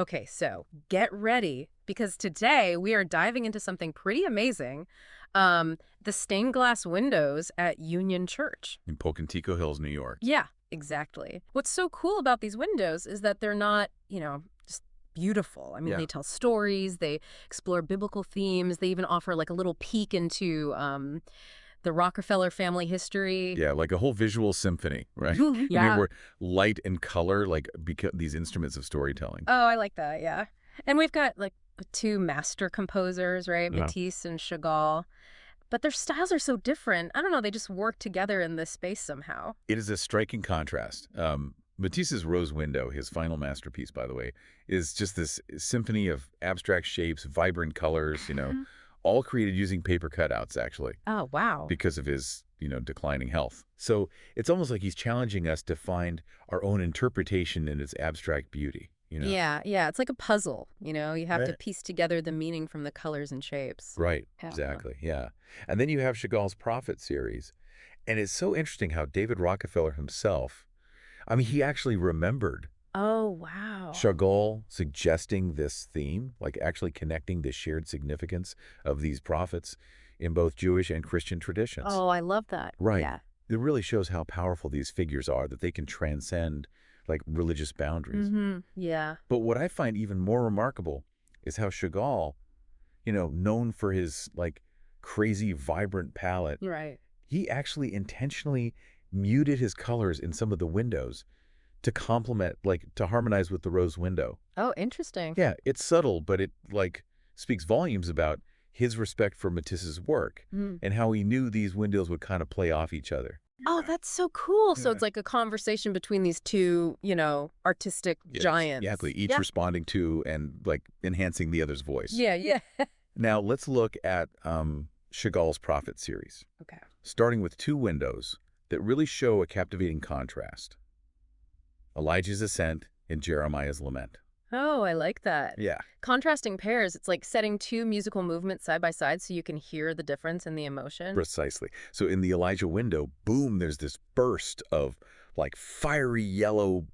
Okay, so get ready because today we are diving into something pretty amazing. The stained glass windows at Union Church. In Pocantico Hills, New York. Yeah, exactly. What's so cool about these windows is that they're not, just beautiful. I mean, Yeah. they tell stories, they explore biblical themes, they even offer like a little peek into the Rockefeller family history. Yeah, like a whole visual symphony, right? Yeah. I mean, where light and color, like, become these instruments of storytelling. Oh, I like that, yeah. And we've got like two master composers, right? Yeah. Matisse and Chagall. But their styles are so different. I don't know, they just work together in this space somehow. It is a striking contrast. Matisse's Rose Window, his final masterpiece, by the way, is just this symphony of abstract shapes, vibrant colors, all created using paper cutouts, actually, Oh, wow. because of his, declining health. So it's almost like he's challenging us to find our own interpretation in its abstract beauty, Yeah, it's like a puzzle, You have to Right. piece together the meaning from the colors and shapes. Right, Yeah. exactly, yeah. And then you have Chagall's Prophet series. And it's so interesting how David Rockefeller himself, I mean, he actually remembered Oh, wow. Chagall suggesting this theme, like actually connecting the shared significance of these prophets in both Jewish and Christian traditions. Oh, I love that. Right. Yeah. It really shows how powerful these figures are, that they can transcend like religious boundaries. Yeah. But what I find even more remarkable is how Chagall, known for his like crazy, vibrant palette, Right. he actually intentionally muted his colors in some of the windows to complement, like to harmonize with the rose window. Oh, interesting. Yeah, it's subtle, but it like speaks volumes about his respect for Matisse's work and how he knew these windows would kind of play off each other. Oh, that's so cool. So Yeah. it's like a conversation between these two, artistic Yes, giants. exactly. Each Yeah. responding to and like enhancing the other's voice. Yeah. Now let's look at Chagall's Prophet series, Okay. starting with two windows that really show a captivating contrast. Elijah's Ascent and Jeremiah's Lament. Oh, I like that. Yeah. Contrasting pairs, it's like setting two musical movements side by side so you can hear the difference in the emotion. Precisely. So in the Elijah window, boom, there's this burst of like fiery yellow,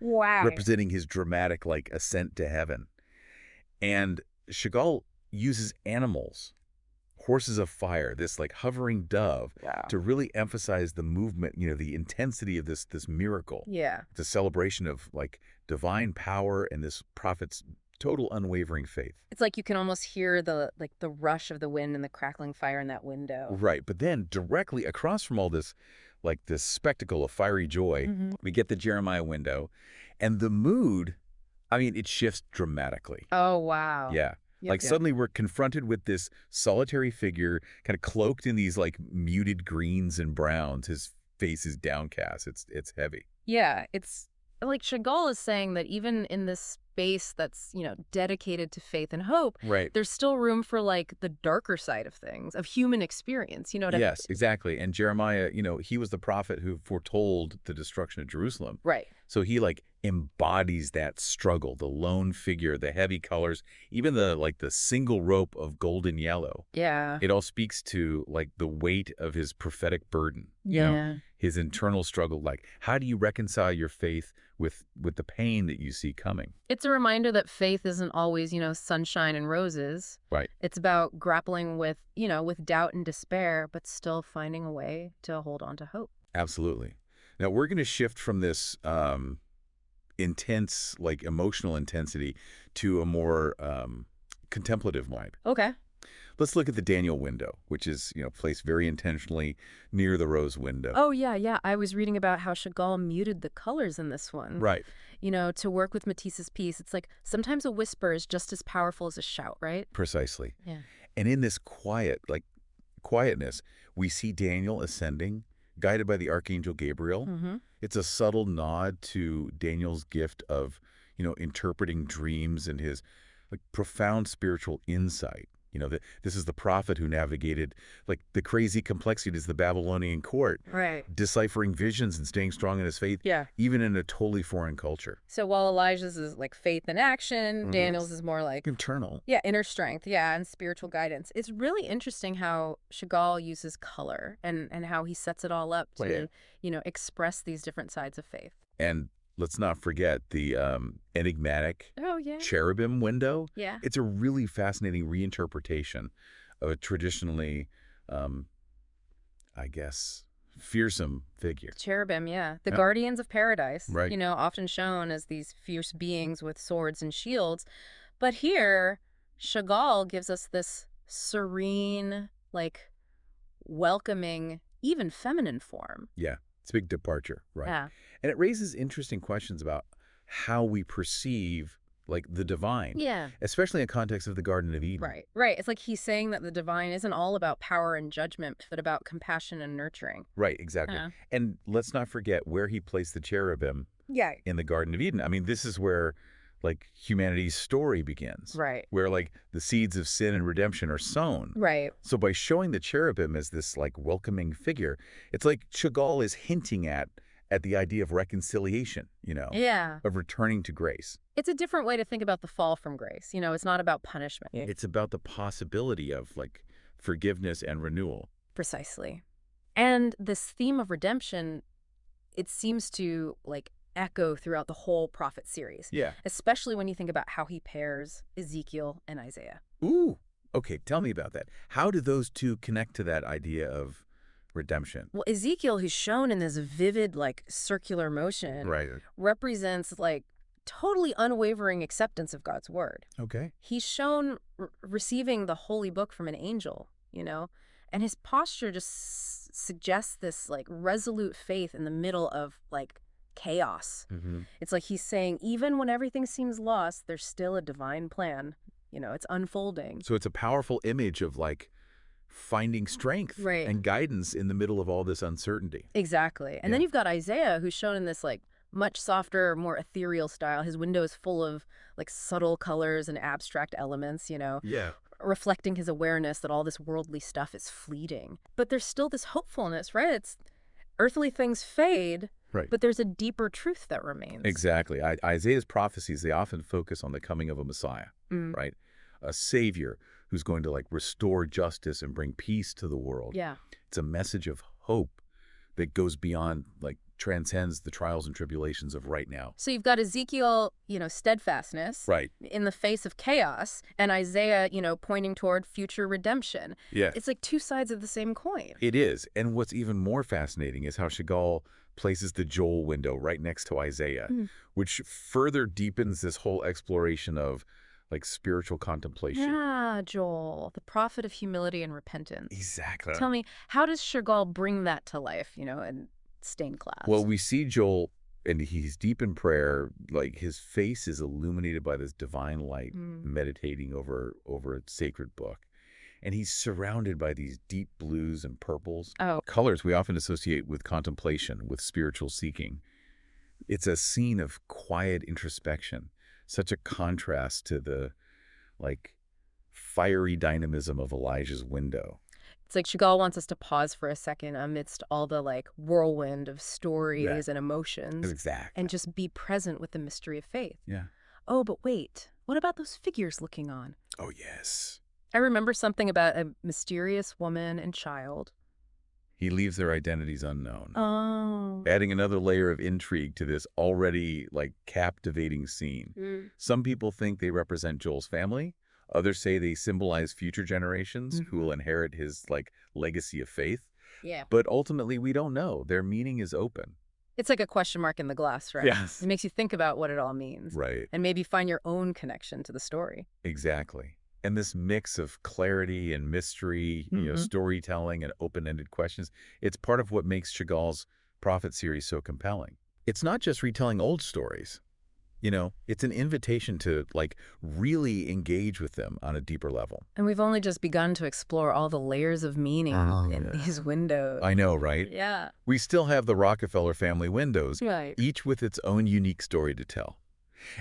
Wow. representing his dramatic like ascent to heaven. And Chagall uses animals, horses of fire, this like hovering dove, Wow. to really emphasize the movement, the intensity of this miracle. Yeah. It's a celebration of like divine power and this prophet's total unwavering faith. It's like you can almost hear the rush of the wind and the crackling fire in that window. Right. But then directly across from all this, like this spectacle of fiery joy, we get the Jeremiah window. And the mood, I mean, it shifts dramatically. Oh, wow. Yeah. Yep, Like yep. suddenly we're confronted with this solitary figure kind of cloaked in these like muted greens and browns. His face is downcast. It's heavy. Yeah, it's like Chagall is saying that even in this space that's, dedicated to faith and hope, Right. there's still room for like the darker side of things, of human experience, what I mean? Yes, exactly. And Jeremiah, he was the prophet who foretold the destruction of Jerusalem. Right. So he like embodies that struggle, the lone figure, the heavy colors, even the single rope of golden yellow. Yeah. It all speaks to like the weight of his prophetic burden. Yeah. His internal struggle. Like, how do you reconcile your faith with the pain that you see coming? It's a reminder that faith isn't always, sunshine and roses. Right. It's about grappling with, with doubt and despair, but still finding a way to hold on to hope. Absolutely. Now we're going to shift from this intense, like emotional intensity to a more contemplative vibe. Okay. Let's look at the Daniel window, which is, placed very intentionally near the rose window. Oh, yeah. I was reading about how Chagall muted the colors in this one. Right. To work with Matisse's piece, it's like sometimes a whisper is just as powerful as a shout, right? Precisely. Yeah. And in this quietness, we see Daniel ascending, guided by the Archangel Gabriel. It's a subtle nod to Daniel's gift of, interpreting dreams and his like profound spiritual insight. This is the prophet who navigated like the crazy complexities of the Babylonian court, Right. deciphering visions and staying strong in his faith, Yeah. even in a totally foreign culture. So while Elijah's is like faith and action, Daniel's is more like, Internal. yeah, inner strength, yeah, and spiritual guidance. It's really interesting how Chagall uses color and how he sets it all up to, express these different sides of faith. And let's not forget the enigmatic Oh, yeah. cherubim window. Yeah. It's a really fascinating reinterpretation of a traditionally, um, I guess, fearsome figure. Cherubim, yeah. The Yeah, guardians of paradise, right. often shown as these fierce beings with swords and shields. But here, Chagall gives us this serene, like, welcoming, even feminine form. Yeah, it's a big departure, right? Yeah. And it raises interesting questions about how we perceive, like, the divine, Yeah. especially in context of the Garden of Eden. Right. Right. It's like he's saying that the divine isn't all about power and judgment, but about compassion and nurturing. Right, exactly. Yeah. And let's not forget where he placed the cherubim Yeah. in the Garden of Eden. I mean, this is where, like, humanity's story begins. Right. Where, like, the seeds of sin and redemption are sown. Right. So by showing the cherubim as this, like, welcoming figure, it's like Chagall is hinting at the idea of reconciliation, Yeah. of returning to grace. It's a different way to think about the fall from grace. It's not about punishment. It's about the possibility of, like, forgiveness and renewal. Precisely. And this theme of redemption, it seems to, like, echo throughout the whole prophet series, Yeah. especially when you think about how he pairs Ezekiel and Isaiah. Ooh. Okay, tell me about that. How do those two connect to that idea of redemption? Well, Ezekiel, who's shown in this vivid, like, circular motion, Right. represents, like, totally unwavering acceptance of God's word. Okay. He's shown receiving the holy book from an angel, and his posture just suggests this, like, resolute faith in the middle of, like, chaos. Mm-hmm. It's like he's saying, even when everything seems lost, there's still a divine plan. It's unfolding. So it's a powerful image of, like, finding strength Right. and guidance in the middle of all this uncertainty. Exactly. And then you've got Isaiah, who's shown in this, like, much softer, more ethereal style. His window is full of, like, subtle colors and abstract elements, Yeah. reflecting his awareness that all this worldly stuff is fleeting. But there's still this hopefulness, right? It's earthly things fade, Right. but there's a deeper truth that remains. Exactly. Isaiah's prophecies, they often focus on the coming of a Messiah, Mm. right? A savior who's going to, like, restore justice and bring peace to the world. Yeah. It's a message of hope that goes beyond, like, transcends the trials and tribulations of right now. So you've got Ezekiel, steadfastness Right. in the face of chaos, and Isaiah, pointing toward future redemption. Yeah. It's like two sides of the same coin. It is. And what's even more fascinating is how Chagall places the Joel window right next to Isaiah, which further deepens this whole exploration of, like, spiritual contemplation. Yeah, Joel, the prophet of humility and repentance. Exactly. Tell me, how does Chagall bring that to life, in stained glass? Well, we see Joel, and he's deep in prayer. Like, his face is illuminated by this divine light, meditating over a sacred book. And he's surrounded by these deep blues and purples, colors we often associate with contemplation, with spiritual seeking. It's a scene of quiet introspection, such a contrast to the, like, fiery dynamism of Elijah's window. It's like Chagall wants us to pause for a second amidst all the, like, whirlwind of stories and emotions. Exactly. And just be present with the mystery of faith. Yeah. Oh, but wait, what about those figures looking on? Oh, yes. I remember something about a mysterious woman and child. He leaves their identities unknown. Oh. Adding another layer of intrigue to this already, like, captivating scene. Some people think they represent Joel's family. Others say they symbolize future generations who will inherit his, like, legacy of faith. Yeah. But ultimately, we don't know. Their meaning is open. It's like a question mark in the glass, right? Yes. It makes you think about what it all means. Right. And maybe find your own connection to the story. Exactly. And this mix of clarity and mystery, storytelling and open-ended questions, it's part of what makes Chagall's prophet series so compelling. It's not just retelling old stories. It's an invitation to, like, really engage with them on a deeper level. And we've only just begun to explore all the layers of meaning in these windows. I know, right? Yeah. We still have the Rockefeller family windows, Right. each with its own unique story to tell.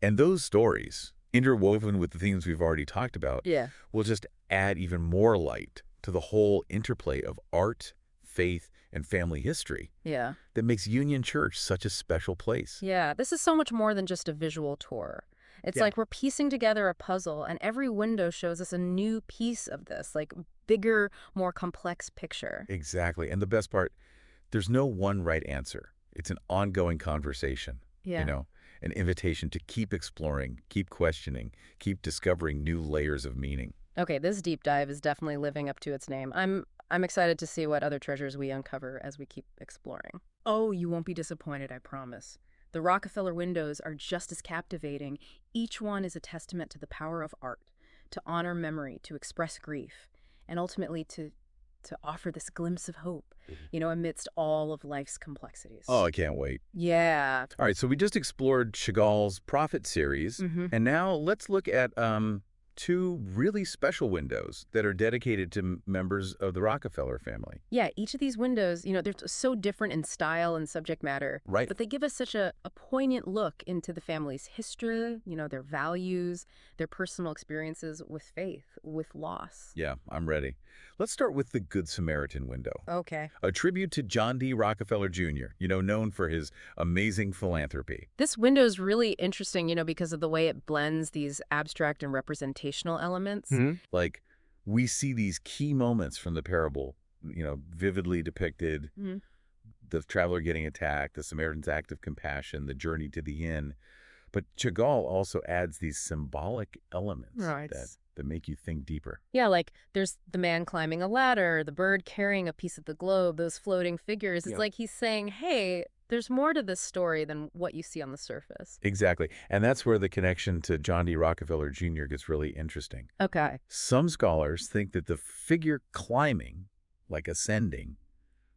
And those stories, interwoven with the themes we've already talked about, will just add even more light to the whole interplay of art, faith, and family history that makes Union Church such a special place. Yeah, this is so much more than just a visual tour. It's like we're piecing together a puzzle, and every window shows us a new piece of this, like, bigger, more complex picture. Exactly. And the best part, there's no one right answer. It's an ongoing conversation, you Yeah. know, an invitation to keep exploring, keep questioning, keep discovering new layers of meaning. Okay, this deep dive is definitely living up to its name. I'm excited to see what other treasures we uncover as we keep exploring. Oh, you won't be disappointed, I promise. The Rockefeller windows are just as captivating. Each one is a testament to the power of art, to honor memory, to express grief, and ultimately to offer this glimpse of hope, amidst all of life's complexities. Oh, I can't wait. Yeah. All right, so we just explored Chagall's Prophet series, Mm-hmm. and now let's look at two really special windows that are dedicated to members of the Rockefeller family. Yeah, each of these windows, they're so different in style and subject matter, Right. but they give us such a poignant look into the family's history, their values, their personal experiences with faith, with loss. Yeah, I'm ready. Let's start with the Good Samaritan window, Okay. a tribute to John D. Rockefeller Jr., known for his amazing philanthropy. This window is really interesting, because of the way it blends these abstract and representational elements. Like, we see these key moments from the parable, vividly depicted, Mhm. the traveler getting attacked, the Samaritan's act of compassion, the journey to the inn. But Chagall also adds these symbolic elements Right. that make you think deeper. Yeah, like there's the man climbing a ladder, the bird carrying a piece of the globe, those floating figures. It's Yeah. like he's saying, hey, there's more to this story than what you see on the surface. Exactly. And that's where the connection to John D. Rockefeller Jr. gets really interesting. Okay. Some scholars think that the figure climbing, like ascending,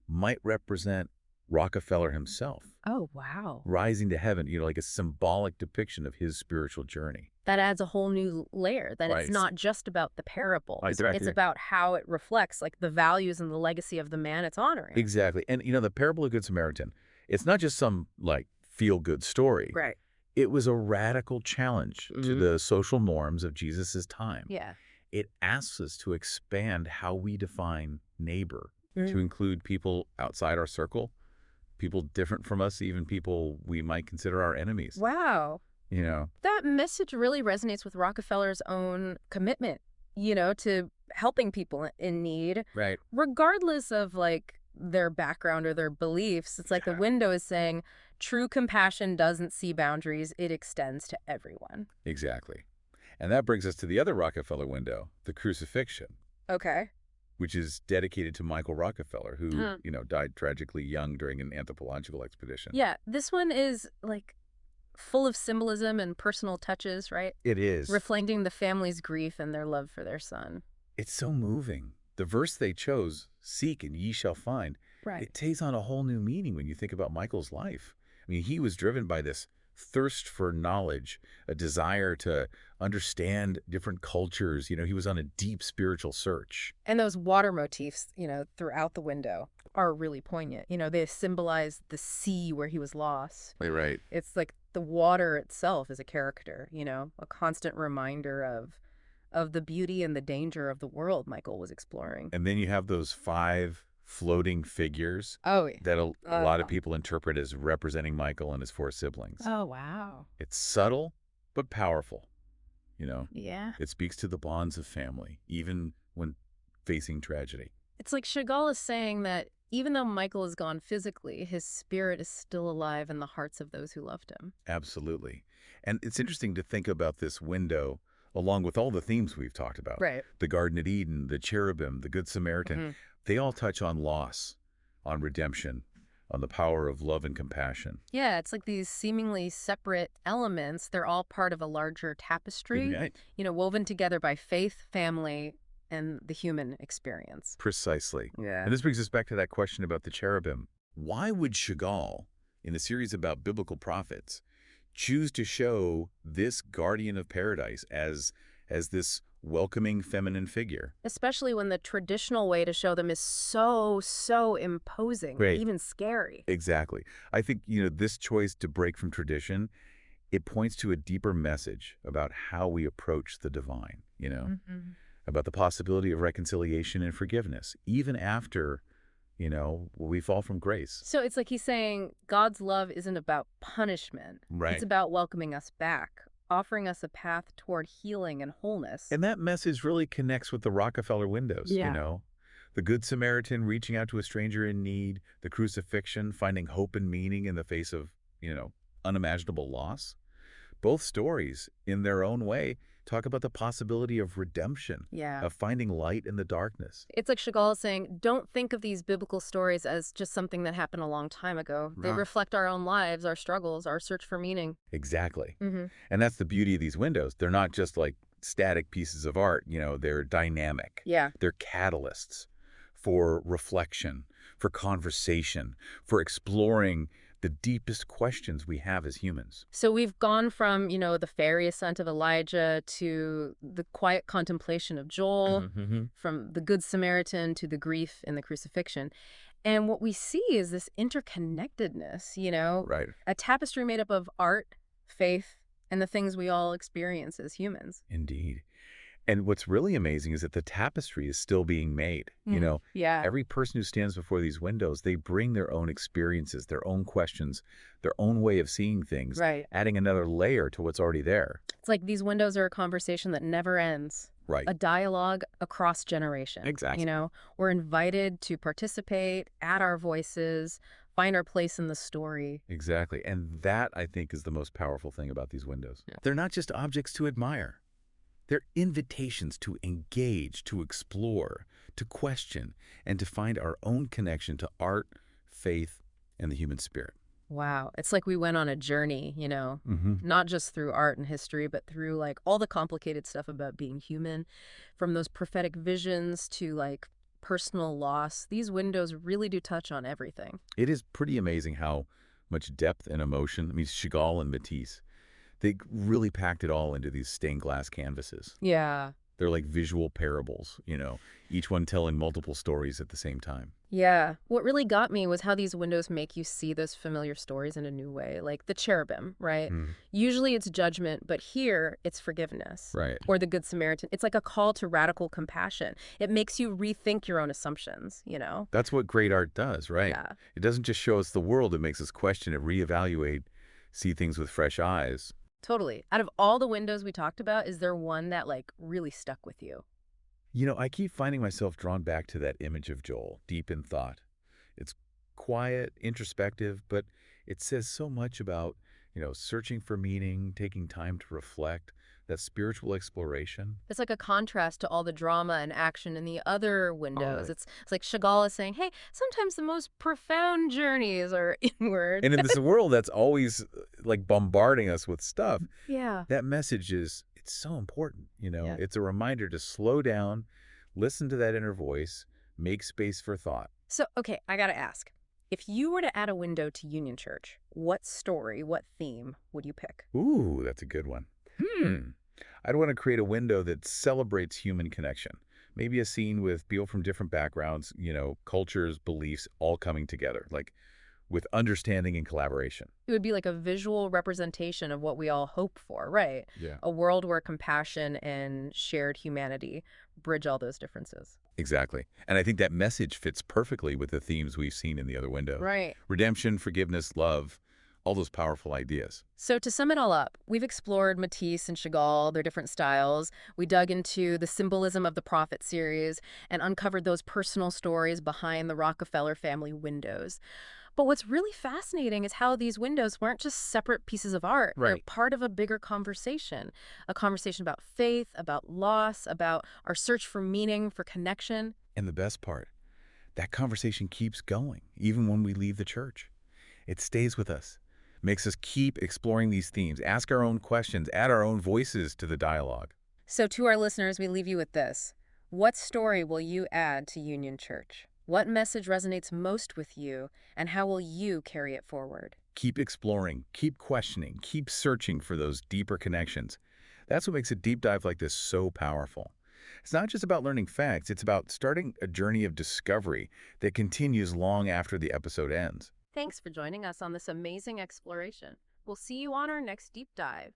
might represent Rockefeller himself, Oh, wow. rising to heaven, like a symbolic depiction of his spiritual journey. That adds a whole new layer. That Right. it's not just about the parable. Right, exactly. It's about how it reflects like the values and the legacy of the man it's honoring. Exactly. And, the parable of Good Samaritan, it's not just some, feel-good story. Right. It was a radical challenge to Mhm. the social norms of Jesus' time. Yeah. It asks us to expand how we define neighbor, Mhm. to include people outside our circle, people different from us, even people we might consider our enemies. Wow. You know, That message really resonates with Rockefeller's own commitment, to helping people in need, right? regardless of like their background or their beliefs. It's like the window is saying true compassion doesn't see boundaries, it extends to everyone. Exactly. And that brings us to the other Rockefeller window, the Crucifixion, Okay. which is dedicated to Michael Rockefeller, who, Huh. died tragically young during an anthropological expedition. Yeah, this one is like full of symbolism and personal touches, right? It is. Reflecting the family's grief and their love for their son. It's so moving. The verse they chose, seek and ye shall find, Right. it takes on a whole new meaning when you think about Michael's life. I mean, he was driven by this thirst for knowledge, a desire to understand different cultures. He was on a deep spiritual search. And those water motifs, throughout the window are really poignant. They symbolize the sea where he was lost. Right. It's like the water itself is a character, a constant reminder of the beauty and the danger of the world Michael was exploring. And then you have those 5 floating figures Oh, yeah. that a lot of people interpret as representing Michael and his 4 siblings. Oh, wow. It's subtle, but powerful. Yeah. It speaks to the bonds of family, even when facing tragedy. It's like Chagall is saying that even though Michael is gone physically, his spirit is still alive in the hearts of those who loved him. Absolutely. And it's interesting to think about this window along with all the themes we've talked about. Right. The Garden of Eden, the Cherubim, the Good Samaritan. Mhm. They all touch on loss, on redemption, on the power of love and compassion. Yeah, it's like these seemingly separate elements. They're all part of a larger tapestry, Right. woven together by faith, family, and the human experience. Precisely. Yeah. And this brings us back to that question about the cherubim. Why would Chagall, in a series about biblical prophets, choose to show this guardian of paradise as this welcoming feminine figure? Especially when the traditional way to show them is so imposing, Right. even scary. Exactly. I think, this choice to break from tradition, it points to a deeper message about how we approach the divine, Mhm. about the possibility of reconciliation and forgiveness, even after, we fall from grace. So it's like he's saying God's love isn't about punishment. Right. It's about welcoming us back, offering us a path toward healing and wholeness. And that message really connects with the Rockefeller windows, Yeah. The Good Samaritan reaching out to a stranger in need, the crucifixion, finding hope and meaning in the face of, unimaginable loss. Both stories, in their own way, talk about the possibility of redemption, Yeah. of finding light in the darkness. It's like Chagall saying, don't think of these biblical stories as just something that happened a long time ago. They Right. reflect our own lives, our struggles, our search for meaning. Exactly. Mm-hmm. And that's the beauty of these windows. They're not just like static pieces of art, they're dynamic. Yeah. They're catalysts for reflection, for conversation, for exploring the deepest questions we have as humans. So we've gone from, the fairy ascent of Elijah to the quiet contemplation of Joel, Mm-hmm. from the Good Samaritan to the grief in the Crucifixion. And what we see is this interconnectedness, Right. a tapestry made up of art, faith, and the things we all experience as humans. Indeed. And what's really amazing is that the tapestry is still being made. Yeah. Every person who stands before these windows, they bring their own experiences, their own questions, their own way of seeing things, Right. adding another layer to what's already there. It's like these windows are a conversation that never ends. Right. A dialogue across generation. Exactly. We're invited to participate, add our voices, find our place in the story. Exactly. And that, I think, is the most powerful thing about these windows. Yeah. They're not just objects to admire. They're invitations to engage, to explore, to question, and to find our own connection to art, faith, and the human spirit. Wow. It's like we went on a journey, Mm-hmm. not just through art and history, but through like all the complicated stuff about being human, from those prophetic visions to like personal loss. These windows really do touch on everything. It is pretty amazing how much depth and emotion, Chagall and Matisse, they really packed it all into these stained glass canvases. Yeah. They're like visual parables, each one telling multiple stories at the same time. Yeah. What really got me was how these windows make you see those familiar stories in a new way, like the cherubim, right? Usually it's judgment, but here it's forgiveness. Right. Or the Good Samaritan. It's like a call to radical compassion. It makes you rethink your own assumptions, That's what great art does, right? Yeah. It doesn't just show us the world, it makes us question it, reevaluate, see things with fresh eyes. Totally. Out of all the windows we talked about, is there one that like really stuck with you? I keep finding myself drawn back to that image of Joel, deep in thought. It's quiet, introspective, but it says so much about, searching for meaning, taking time to reflect, that spiritual exploration. It's like a contrast to all the drama and action in the other windows. Right. It's like Chagall is saying, hey, sometimes the most profound journeys are inward. And in this world that's always like bombarding us with stuff, Yeah. that message is, it's so important. Yeah. It's a reminder to slow down, listen to that inner voice, make space for thought. So, okay, I got to ask. If you were to add a window to Union Church, what story, what theme would you pick? Ooh, that's a good one. I'd want to create a window that celebrates human connection. Maybe a scene with people from different backgrounds, cultures, beliefs, all coming together, like with understanding and collaboration. It would be like a visual representation of what we all hope for, right? Yeah. A world where compassion and shared humanity bridge all those differences. Exactly. And I think that message fits perfectly with the themes we've seen in the other window. Right. Redemption, forgiveness, love, all those powerful ideas. So to sum it all up, we've explored Matisse and Chagall, their different styles. We dug into the symbolism of the Prophet series and uncovered those personal stories behind the Rockefeller family windows. But what's really fascinating is how these windows weren't just separate pieces of art. They're Right. part of a bigger conversation, a conversation about faith, about loss, about our search for meaning, for connection. And the best part, that conversation keeps going, even when we leave the church. It stays with us, makes us keep exploring these themes, ask our own questions, add our own voices to the dialogue. So to our listeners, we leave you with this. What story will you add to Union Church? What message resonates most with you, and how will you carry it forward? Keep exploring, keep questioning, keep searching for those deeper connections. That's what makes a deep dive like this so powerful. It's not just about learning facts, it's about starting a journey of discovery that continues long after the episode ends. Thanks for joining us on this amazing exploration. We'll see you on our next deep dive.